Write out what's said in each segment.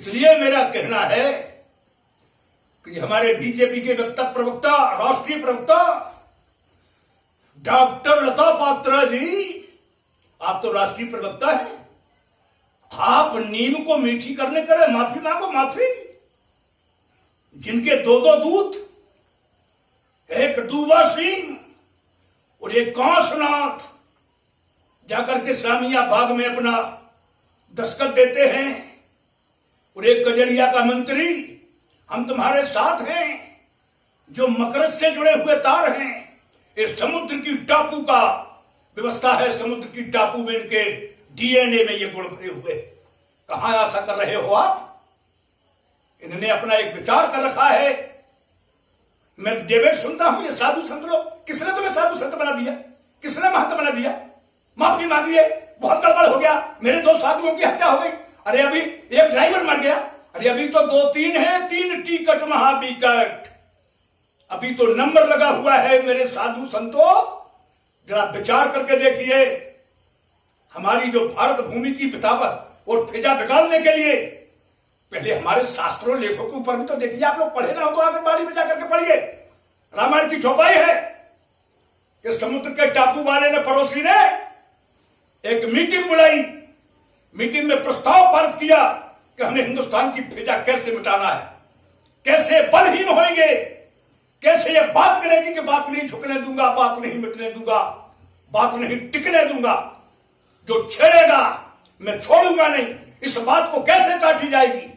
इसलिए मेरा कहना है कि हमारे बीजेपी के प्रवक्ता राष्ट्रीय प्रवक्ता डॉक्टर लता पात्रा जी, आप तो राष्ट्रीय प्रवक्ता हैं, आप नीम को मीठी करने करे माफी मांगो, माफी। जिनके दो दो दूत, एक डूबा सिंह और एक कांसनाथ, जाकर के सामिया बाग में अपना दस्तखत देते हैं, और एक कजरिया का मंत्री, हम तुम्हारे साथ हैं, जो मकरज से जुड़े हुए तार हैं। इस समुद्र की टापू का व्यवस्था है, समुद्र की टापू में इनके डीएनए में ये गुण भरे हुए। कहां आशा कर रहे हो आप? इन्होंने अपना एक विचार कर रखा है। मैं डिबेट सुनता हूं, ये साधु संत लोग, किसने तुम्हें साधु संत बना दिया? किसने महंत बना दिया? माफी मांगिए, बहुत गड़बड़ हो गया, मेरे दो साधुओं की हत्या हो गई, अरे अभी एक ड्राइवर मर गया, अरे अभी तो 2-3 हैं, 3 टिकट महाविकट, अभी तो नंबर लगा हुआ है। मेरे साधु संतों, जरा विचार करके देखिए, हमारी जो भारत भूमि की बितावत और फिजा बिगाड़ने के लिए पहले हमारे शास्त्रों लेखों के ऊपर भी तो देखिए। आप लोग पढ़े ना हो तो आंगनबाड़ी में जाकर के पढ़िए, रामायण की चौपाई है कि समुद्र के टापू वाले ने, पड़ोसी ने एक मीटिंग बुलाई, मीटिंग में प्रस्ताव पारित किया कि हमें हिंदुस्तान की फिजा कैसे मिटाना है, कैसे बलहीन होंगे, कैसे ये बात करेगी कि बात नहीं झुकने दूंगा, बात नहीं मिटने दूंगा, बात नहीं टिकने दूंगा, जो छेड़ेगा मैं छोड़ूंगा नहीं, इस बात को कैसे काटी जाएगी।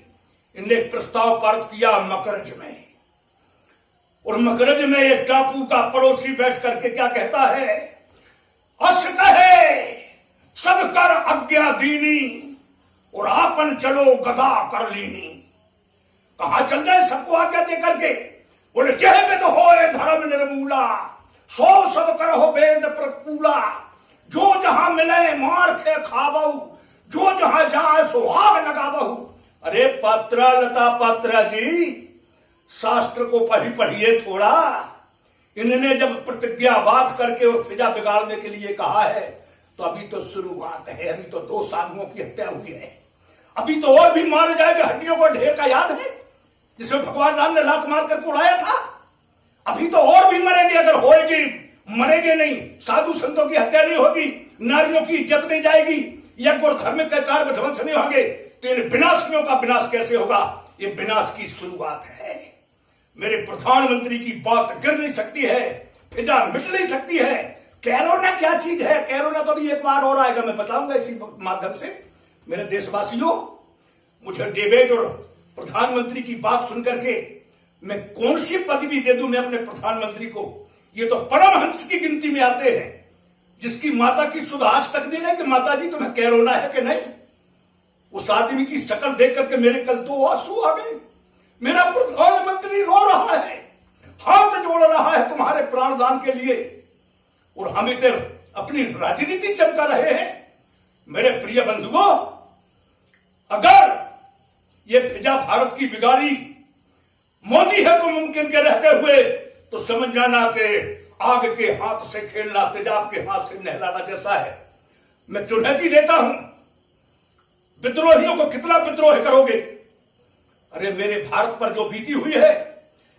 इनने एक प्रस्ताव पारित किया मकरज में, और मकरज में एक टापू का पड़ोसी बैठ करके क्या कहता है, अस कहे सब कर आज्ञा दीनी और आपन चलो गदा कर लीनी। कहां चल रहे सबको आज्ञा दे करके? बोले जय में तो होए धर्म निर्मूला, सो सब करो वेद प्रकूला, जो जहां मिले मार खे खाबहु, जो जहां जाए सो आग लगाबहु। अरे पात्रा, लता पात्रा जी, शास्त्र को पढ़िए थोड़ा। इन्होंने जब प्रतिज्ञा बात करके और फिजा बिगाड़ने के लिए कहा है, तो अभी तो शुरुआत है, अभी तो 2 साधुओं की हत्या हुई है, अभी तो और भी मारे जाएंगे। हड्डियों का ढेर का याद है जिसमें भगवान राम ने लात मार कर उड़ाया था, अभी तो और भी मरेंगे। अगर होएगी, मरेंगे नहीं, साधु संतों की हत्या नहीं होगी, नारियों की इज्जत नहीं जाएगी, यज्ञ और धर्म के कार्य ध्वंस नहीं होंगे, तो इन विनाशियों का विनाश कैसे होगा? ये विनाश की शुरुआत है। मेरे प्रधानमंत्री की बात गिर नहीं सकती है, फिजा मिट नहीं सकती है। कोरोना क्या चीज है? कोरोना तो अभी एक बार और आएगा, मैं बताऊंगा इसी माध्यम से। मेरे देशवासियों, मुझे डिबेट और प्रधानमंत्री की बात सुनकर के मैं कौन सी पदवी दे दूं मैं अपने प्रधानमंत्री को? ये तो परमहंस की गिनती में आते हैं, जिसकी माता की सुध आज तक नहीं है कि माता जी तुम्हें कोरोना है कि नहीं। उस आदमी की शक्ल देख करके मेरे कल तो आंसू आ गए। मेरा प्रधानमंत्री रो रहा है, हाथ जोड़ रहा है तुम्हारे प्राणदान के लिए, और हम इधर अपनी राजनीति चमका रहे हैं। मेरे प्रिय बंधुओं, अगर ये फिजा भारत की बिगाड़ी मोदी है को मुमकिन के रहते हुए, तो समझ जाना कि आग के हाथ से खेलना तेजाब के हाथ से नहलाना जैसा है। मैं चुनौती देता हूं, विद्रोहियों को कितना विद्रोह करोगे? अरे मेरे भारत पर जो बीती हुई है,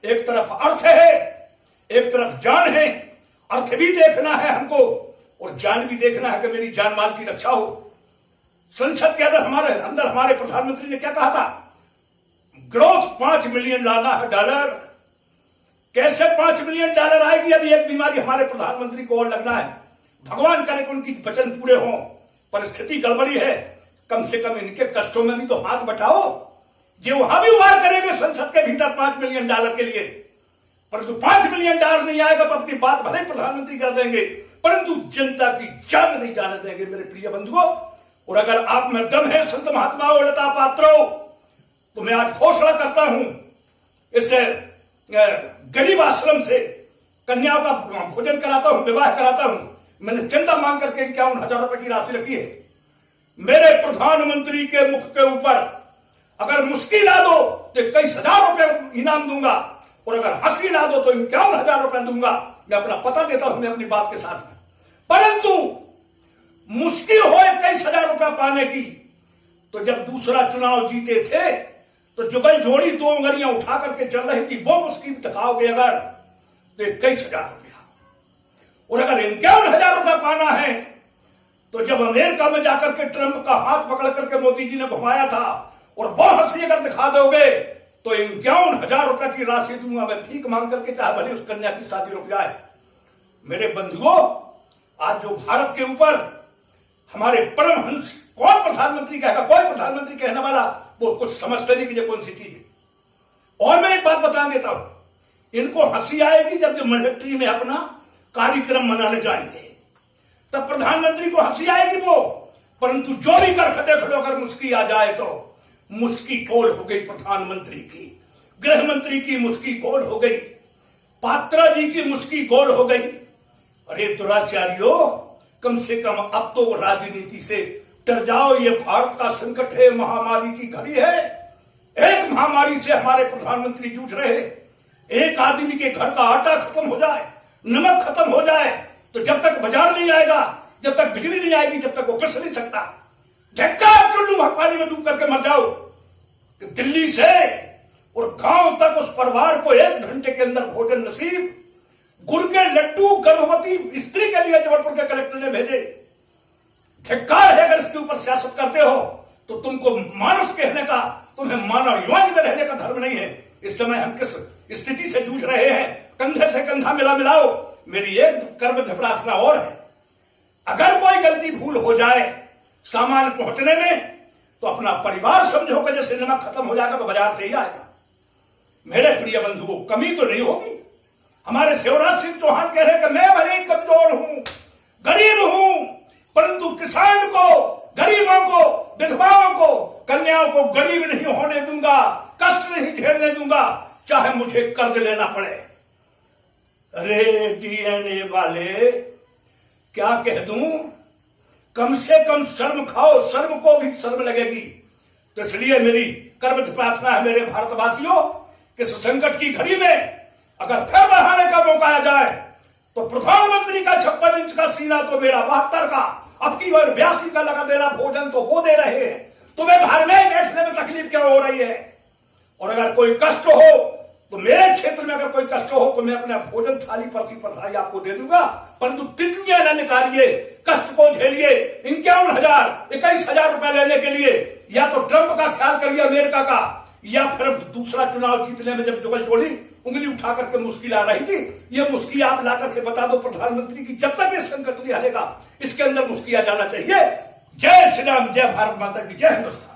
एक तरफ अर्थ है, एक तरफ जान है। अर्थ भी देखना है हमको और जान भी देखना है कि मेरी जान माल की रक्षा हो। संसद के अंदर हमारे प्रधानमंत्री ने क्या कहा था? ग्रोथ 5 मिलियन लाना है डॉलर। कैसे 5 मिलियन डॉलर आएगी? अभी एक बीमारी हमारे प्रधानमंत्री को और लगना है। भगवान करे कि उनकी वचन पूरे हों, परिस्थिति गड़बड़ी है, कम से कम इनके कष्टों में भी तो हाथ बटाओ। जो वहां भी वार करेंगे संसद के भीतर 5 मिलियन डॉलर के लिए, परंतु 5 मिलियन डॉलर नहीं आएगा तो अपनी बात भले प्रधानमंत्री कर देंगे, परंतु जनता की जान नहीं जाने देंगे। मेरे प्रिय बंधुओं, और अगर आप में दम है संत महात्माओं, लता पात्रों, तो मैं आज घोषणा करता हूं, इस गरीब आश्रम से कन्याओं का भोजन कराता हूं, विवाह कराता हूं। मैंने चंदा मांग करके 51,000 रुपए की राशि रखी है। मेरे प्रधानमंत्री के मुख के ऊपर अगर मुस्की ला दो तो 21,000 रुपए इनाम दूंगा, और अगर हंसी ला दो तो 51,000 रुपए दूंगा। मैं अपना पता देता हूं, मैं अपनी बात के साथ में। परंतु मुश्किल हो 21,000 रुपया पाने की, तो जब दूसरा चुनाव जीते थे तो जुगल जोड़ी 2 उंगलियां उठा करके चल रही थी, वो मुस्की दिखाओगे अगर तो 21,000 रुपया। और अगर 51,000 रुपया पाना है तो जब अमेरिका में जाकर के ट्रंप का हाथ पकड़ करके मोदी जी ने घुमाया था और वो हंसी अगर दिखा दोगे तो 51,000 रुपया की राशि दूंगा मैं, भीख मांग करके, चाहे भले उस कन्या की शादी रुक जाए। मेरे बंधुओं, आज जो भारत के ऊपर हमारे परमहंस, कौन प्रधानमंत्री कहेगा, कोई प्रधानमंत्री कहने वाला वो कुछ समझते नहीं कि ये कौन सी चीज है। और मैं एक बात बता देता हूं, इनको हंसी आएगी जब मिलिट्री में अपना कार्यक्रम मनाने जाएंगे, तब प्रधानमंत्री को हंसी आएगी वो, परंतु जो भी कर खड़े खड़े होकर मुस्की आ जाए तो मुस्की गोल हो गई प्रधानमंत्री की, गृह मंत्री की मुस्की गोल हो गई, पात्रा जी की मुस्की गोल हो गई। अरे दुराचारियों, कम से कम अब तो राजनीति से डर जाओ। ये भारत का संकट है, महामारी की घड़ी है। एक महामारी से हमारे प्रधानमंत्री जूझ रहे हैं। एक आदमी के घर का आटा खत्म हो जाए, नमक खत्म हो जाए, तो जब तक बाजार नहीं आएगा, जब तक बिजली नहीं आएगी, जब तक वो पिस नहीं सकता। झटका चुल्लू भर पानी में डूब करके मर जाओ। कि दिल्ली से और गांव तक उस परिवार को 1 घंटे के अंदर भोजन नसीब, गुड़ के लड्डू गर्भवती स्त्री के लिए जबलपुर के कलेक्टर ने भेजे। धिक्कार है अगर इसके ऊपर सियासत करते हो तो तुमको मानुष कहने का, तुम्हें मानव युवानी में रहने का धर्म नहीं है। इस समय हम किस स्थिति से जूझ रहे हैं, कंधे से कंधा मिलाओ। मेरी एक कर्मठ प्रार्थना और है, अगर कोई गलती भूल हो जाए सामान पहुंचने में तो अपना परिवार समझो कि जैसे नमक खत्म हो जाएगा तो बाजार से ही आएगा। मेरे प्रिय बंधुओं, कमी तो नहीं होगी। हमारे शिवराज सिंह चौहान कह रहे कि मैं भले कमजोर हूं, गरीब हूं, परंतु किसान को, गरीबों को, विधवाओं को, कन्याओं को गरीब नहीं होने दूंगा, कष्ट नहीं झेलने दूंगा, चाहे मुझे कर्ज लेना पड़े। अरे डीएनए वाले, क्या कह दूं, कम से कम शर्म खाओ, शर्म को भी शर्म लगेगी। तो इसलिए मेरी कर्मठ प्रार्थना है मेरे भारतवासियों, कि इस संकट की घड़ी में अगर फिर बढ़ाने का मौका आ जाए तो प्रधानमंत्री का 56 इंच का सीना तो मेरा 72 का, अब की बार 82 का लगा देना। भोजन तो वो दे रहे हैं, तुम्हें घर में बैठने में तकलीफ क्यों हो रही है? और अगर कोई कष्ट हो तो मेरे क्षेत्र में अगर कोई कष्ट हो तो मैं अपना भोजन थाली परसी पथराई आपको दे दूंगा, परंतु तितलियां न निकालिए, कष्ट को झेलिए। 51,000 21,000 रुपए लेने के लिए या तो ट्रंप का ख्याल करिए, अमेरिका का, या फिर दूसरा चुनाव जीतने में जब जुगल जोड़ी उंगली उठा करके मुश्किल आ रही थी, ये मुस्की आप ला करके बता दो प्रधानमंत्री की, जब तक ये संकट नहीं हलेगा इसके अंदर मुस्की आ जाना चाहिए। जय श्री राम, जय भारत माता की, जय हिंदुस्तान।